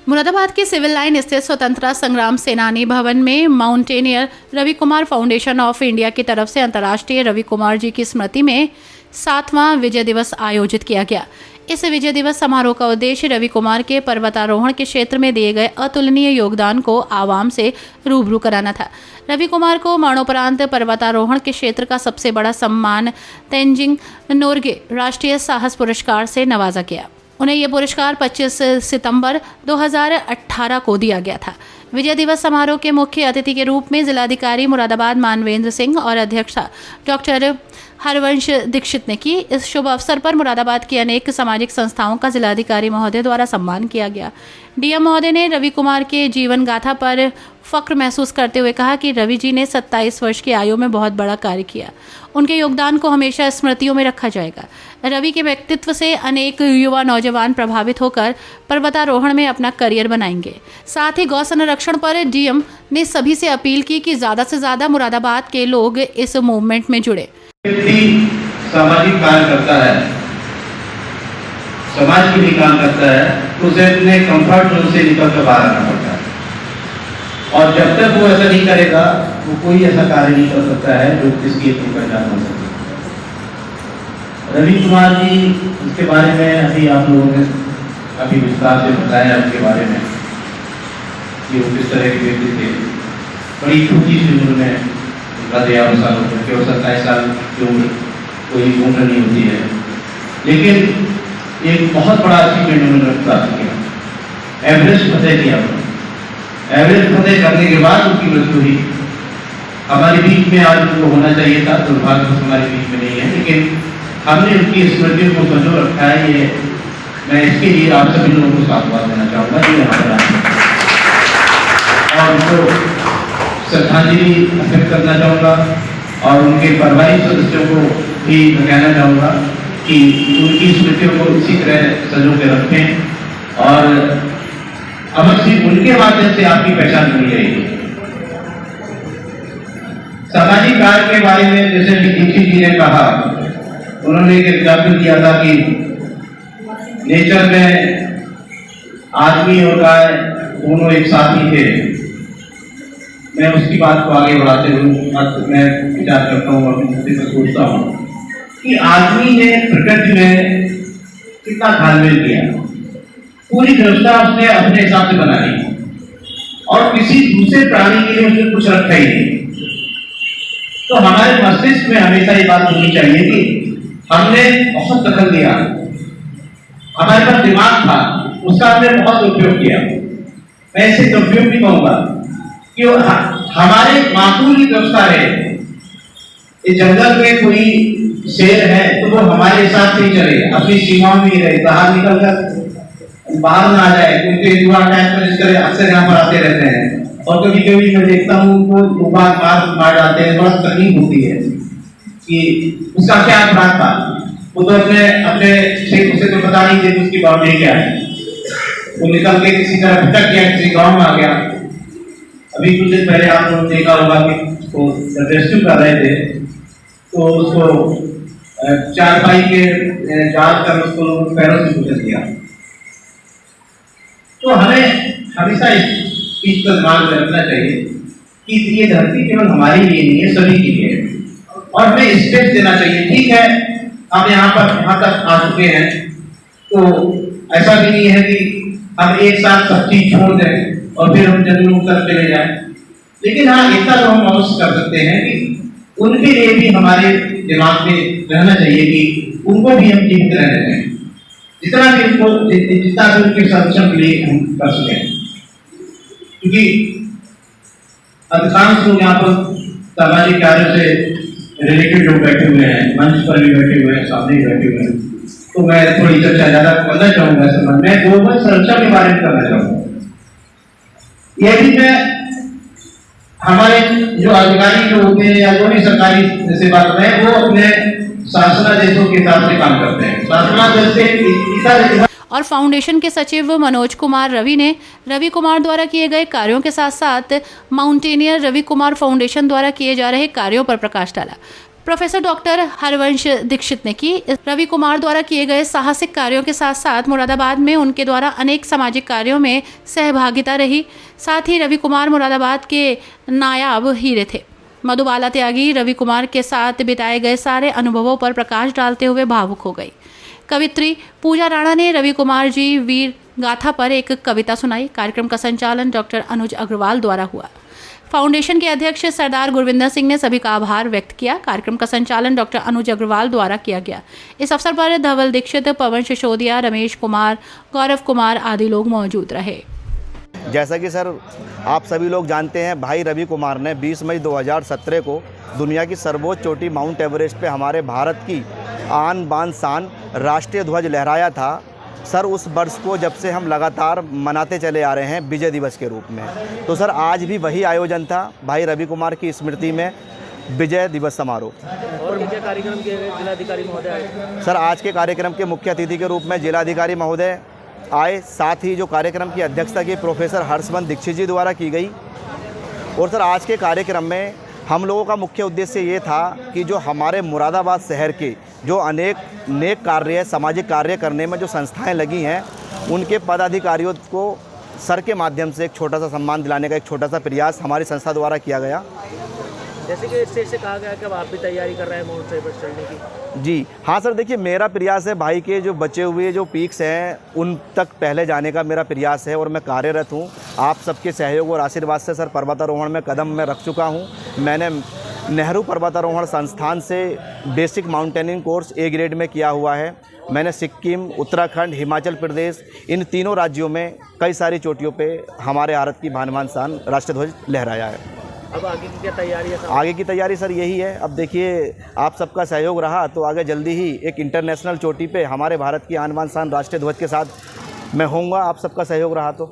मुरादाबाद के civil line स्थित स्वतंत्रता संग्राम सेनानी भवन में mountaineer Ravi Kumar foundation of India की तरफ से अंतर्राष्ट्रीय रवि कुमार जी की स्मृति में 7वां विजय दिवस आयोजित किया गया। इस विजय दिवस समारोह का उद्देश्य रवि कुमार के पर्वतारोहण के क्षेत्र में दिए गए अतुलनीय योगदान को आवाम से रूबरू कराना था। रवि कुमार को मरणोपरांत पर्वतारोहण के क्षेत्र का सबसे बड़ा सम्मान तेंजिंग नोर्गे राष्ट्रीय साहस पुरस्कार से नवाजा गया। उन्हें यह पुरस्कार 25 सितंबर 2018 को दिया गया था। विजय दिवस समारोह के मुख्य अतिथि के रूप में जिलाधिकारी मुरादाबाद मानवेंद्र सिंह और अध्यक्षता डॉक्टर हरवंश दीक्षित ने की। इस शुभ अवसर पर मुरादाबाद की अनेक सामाजिक संस्थाओं का जिलाधिकारी महोदय द्वारा सम्मान किया गया। डीएम महोदय ने रवि कुमार के जीवन गाथा पर फक्र महसूस करते हुए कहा कि रवि जी ने 27 वर्ष की आयु में बहुत बड़ा कार्य किया। उनके योगदान को हमेशा स्मृतियों में रखा जाएगा। रवि के व्यक्तित्व से अनेक युवा नौजवान प्रभावित होकर पर्वतारोहण में अपना करियर बनाएंगे। साथ ही गौ संरक्षण पर डीएम ने सभी से अपील की कि ज़्यादा से ज़्यादा मुरादाबाद के लोग इस मूवमेंट में जुड़े। सामाजिक कार्य करता है, समाज के लिए काम करता है, तो उसे अपने कंफर्ट जोन से निकल कर बाहर आना पड़ता है। और जब तक वो ऐसा नहीं करेगा वो कोई ऐसा कार्य नहीं कर सकता है जो किसकी अपनी पहचान हो सके। रवि कुमार जी उसके बारे में अभी आप लोगों ने काफी विस्तार से बताया उनके बारे में कि वो किस तरह के व्यक्ति थे। बड़ी छोटी सी उम्र में उनका देहावसान हो गया। केवल 27 साल की उम्र कोई उम्र नहीं होती है, लेकिन एक बहुत बड़ा अचीवमेंट उन्होंने प्राप्त किया। एवरेस्ट फतेह किया। एवरेस्ट फतेह करने के बाद उनकी मृत्यु हुई। हमारे बीच में आज उनको होना चाहिए था, दुर्भाग्य हमारे बीच में नहीं है, लेकिन हमने उनकी स्मृति को संजो रखा है। ये मैं इसके लिए आप सभी लोगों को साधुवाद देना चाहूँगा कि यहाँ पर और उनको श्रद्धांजलि अर्पित करना चाहूँगा और उनके पारिवारिक सदस्यों को भी कहना चाहूँगा कि उनकी स्मृतियों को इसी तरह संजो के रखें और अवश्य उनके माध्यम से आपकी पहचान बनी रहेगी। सामाजिक कार्य के बारे में जैसे दीक्षित जी ने कहा, उन्होंने एक एग्जाम्पल दिया था कि नेचर में आदमी और गाय दोनों एक साथ ही थे। मैं उसकी बात को आगे बढ़ाते हुए मैं विचार करता हूँ और सोचता हूँ कि आदमी ने प्रकृति में कितना घालमेल किया। पूरी व्यवस्था उसने अपने हिसाब से बना ली और किसी दूसरे प्राणी के लिए उसने कुछ रखा ही नहीं। तो हमारे मस्तिष्क में हमेशा ये बात होनी चाहिए कि हमने बहुत दखल दिया। हमारे पास दिमाग था, उसका हमने बहुत उपयोग किया। मैं इसे दुरुपयोग नहीं कहूंगा कि हमारे माकूल की व्यवस्था है। इस जंगल में कोई शेर है तो वो हमारे हिसाब से ही चले, अपनी सीमाओं में ही रहे, बाहर निकल कर बाहर ना आ जाए, क्योंकि युवा टाइम पर इस तरह अक्सर यहाँ पर आते रहते हैं और कभी कभी मैं देखता हूँ उनको मार डालते हैं। बड़ा तकलीफ होती है कि उसका क्या अपराध था। वो तो अपने उसे तो पता नहीं थी उसकी बाउंड्री क्या है। वो निकल के किसी तरह भटक गया, किसी गांव में आ गया। अभी कुछ दिन पहले आप लोगों ने देखा होगा कि उसको रेस्क्यू कर रहे थे तो उसको चारपाई के जाल कर उसको पैरों से गुजर दिया। तो हमें हमेशा इस चीज का ध्यान रखना चाहिए कि ये धरती केवल हमारे लिए नहीं है, सभी के लिए है और हमें स्टेप देना चाहिए। ठीक है, हम यहाँ तक आ चुके हैं तो ऐसा भी नहीं है कि हम एक साथ सब चीज छोड़ दें और फिर हम जंगलों की तरफ चले जाएं। लेकिन हाँ, इतना तो हम अवश्य कर सकते हैं कि उनके लिए भी हमारे दिमाग में रहना चाहिए कि उनको भी हम जीवित रहने दें, जितना भी उनके संरक्षण के लिए हम कर सकें। क्योंकि अधिकांश लोग यहाँ पर सामाजिक कार्य से रिलेटेड लोग बैठे हुए हैं, मंच पर भी बैठे हुए हैं, सामने भी बैठे हुए हैं, तो मैं थोड़ी चर्चा ज्यादा करना चाहूंगा। संबंध में गोवंश संरक्षण के बारे में करना चाहूंगा। यह भी मैं हमारे जो अधिकारी जो होते हैं या जो भी सरकारी सेवा कर रहे हैं वो अपने शासनादेशों के हिसाब से काम करते हैं। शासनादेश से और फाउंडेशन के सचिव मनोज कुमार रवि ने रवि कुमार द्वारा किए गए कार्यों के साथ साथ माउंटेनियर रवि कुमार फाउंडेशन द्वारा किए जा रहे कार्यों पर प्रकाश डाला। प्रोफेसर डॉक्टर हरवंश दीक्षित ने की। रवि कुमार द्वारा किए गए साहसिक कार्यों के साथ साथ मुरादाबाद में उनके द्वारा अनेक सामाजिक कार्यों में सहभागिता रही। साथ ही रवि कुमार मुरादाबाद के नायाब हीरे थे। मधुबाला त्यागी रवि कुमार के साथ बिताए गए सारे अनुभवों पर प्रकाश डालते हुए भावुक हो गई। कवित्री पूजा राणा ने रवि कुमार जी वीर गाथा पर एक कविता सुनाई। कार्यक्रम का संचालन डॉक्टर अनुज अग्रवाल द्वारा हुआ। फाउंडेशन के अध्यक्ष सरदार गुरविंदर सिंह ने सभी का आभार व्यक्त किया। कार्यक्रम का संचालन डॉक्टर अनुज अग्रवाल द्वारा किया गया। इस अवसर पर धवल दीक्षित, पवन सिसोदिया, रमेश कुमार, गौरव कुमार आदि लोग मौजूद रहे। जैसा कि सर आप सभी लोग जानते हैं, भाई रवि कुमार ने 20 मई 2017 को दुनिया की सर्वोच्च चोटी माउंट एवरेस्ट पे हमारे भारत की आन बान शान राष्ट्रीय ध्वज लहराया था। सर उस वर्ष को जब से हम लगातार मनाते चले आ रहे हैं विजय दिवस के रूप में। तो सर आज भी वही आयोजन था भाई रवि कुमार की स्मृति में विजय दिवस समारोह। और मुख्य कार्यक्रम के जिलाधिकारी महोदय आए। सर आज के कार्यक्रम के मुख्य अतिथि के रूप में जिलाधिकारी महोदय आए। साथ ही जो कार्यक्रम की अध्यक्षता की प्रोफेसर हर्षवंश दीक्षित जी द्वारा की गई। और सर आज के कार्यक्रम में हम लोगों का मुख्य उद्देश्य ये था कि जो हमारे मुरादाबाद शहर के जो अनेक नेक कार्य, सामाजिक कार्य करने में जो संस्थाएं लगी हैं, उनके पदाधिकारियों को सर के माध्यम से एक छोटा सा सम्मान दिलाने का एक छोटा सा प्रयास हमारी संस्था द्वारा किया गया। जैसे कि स्टेज से कहा गया कि अब आप भी तैयारी कर रहे हैं माउंट एवरेस्ट चढ़ने की। जी हाँ सर, देखिए मेरा प्रयास है भाई के जो बचे हुए जो पीक्स हैं उन तक पहले जाने का मेरा प्रयास है और मैं कार्यरत हूँ। आप सबके सहयोग और आशीर्वाद से सर पर्वतारोहण में कदम मैं रख चुका हूँ। मैंने नेहरू पर्वतारोहण संस्थान से basic mountaineering course A grade में किया हुआ है। मैंने सिक्किम, उत्तराखंड, हिमाचल प्रदेश इन तीनों राज्यों में कई सारी चोटियों पे हमारे भारत की भानमान शान राष्ट्रीय ध्वज लहराया है। अब आगे की क्या तैयारी है? आगे की तैयारी सर यही है, अब देखिए आप सबका सहयोग रहा तो आगे जल्दी ही एक इंटरनेशनल चोटी पे हमारे भारत की आन बान शान राष्ट्रीय ध्वज के साथ मैं होऊंगा, आप सबका सहयोग रहा तो।